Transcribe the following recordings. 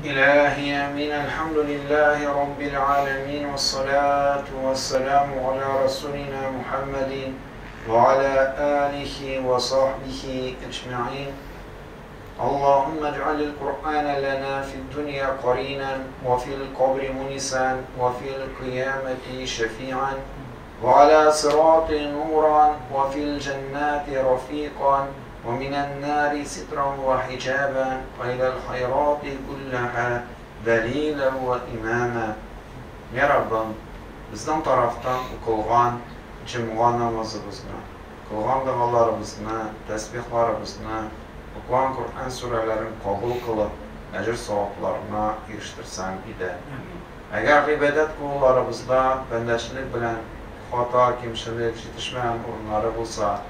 إلهي آمين. الحمد لله رب العالمين، والصلاة والسلام على رسولنا محمد وعلى آله وصحبه أجمعين. اللهم اجعل القرآن لنا في الدنيا قرينا، وفي القبر منسا، وفي القيامة شفيعا، وعلى صراط نورا، وفي الجنات رفيقا، ومن النار سترا وحجابا، وإلى الخيرات كلها دليلا وإماما. Ya Rabbim, bizden taraftan kılgan cuma namazımızını, kılgan dualarımızını, tesbihlarımızını, okulan Kur'an surelerini kabul kılıp, ecir savaplarına eriştirsen idi. Eğer ibadet kullarımızda bendeşilik bilen hata, kimşilik, yetişmeyen urunları bulsa,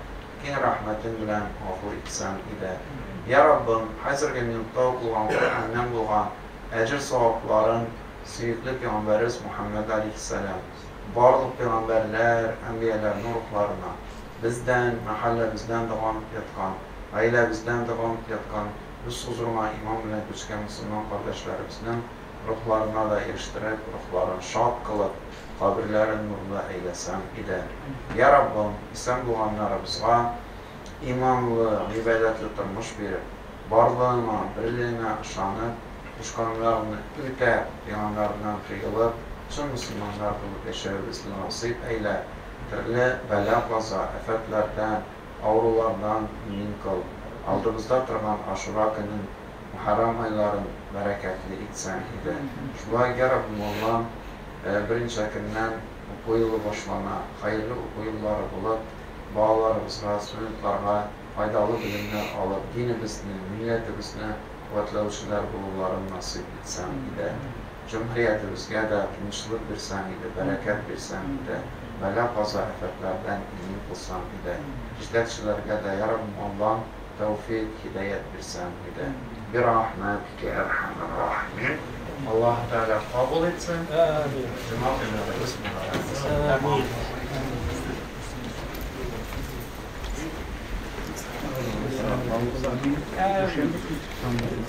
ki rahmetin bilen afur etsen idi. Ya Rabbim, hazırki minutta okulan Kur'an'dan bulgan ecir savapların Süyüklü Peygamberimiz Muhammed Aleyhisselam, barlık peygamberler, enbiyelerin ruhlarına, bizden, mahallemizden devam etkan, ailemizden devam etkan, biz huzuruna iman ile düşken Müslüman kardeşlerimizin ruhlarına da eriştirip, ruhlarını şad kılıp, kabirlerin nuruna eylesen idi. Ya Rabbim, İslam doğanlarımızga imanlı, ibadetli durmuş bir varlığına, birliğine ışanıp, düşkanlarını ülke yanlarından kıyılıp, tüm Müslümanlar kılıp yaşayabilirsini nasip eyle. Türlü bela kaza, afetlerden, avrulardan emin kıl. Aldığımızda durgan Aşura günün, Muharrem ayların bereketli etsen idi. Şulay ya Rabbim Allah'ım, birinci günden bu yılı başlana, hayırlı bu yılları bulup, bağlarımızga, sünetlarga faydalı bilimler alıp, dinimizini, milletimizni kuvvetlenişler bulurlarını nasip etsen idi. Cumhuriyetimizge de tinçlik birsen idi, bereket birsen idi. Bela kaza afetlerden emin kılsan idi. Ciddetçilerge de ya Rabbim Allah'ım tevfik, hidayet birsen idi. Bir rahmetike erhamer rahimin. Allah Teala kabul etsin. Amin. Cemaat-ı Bismillahirrahmanirrahim. Amin.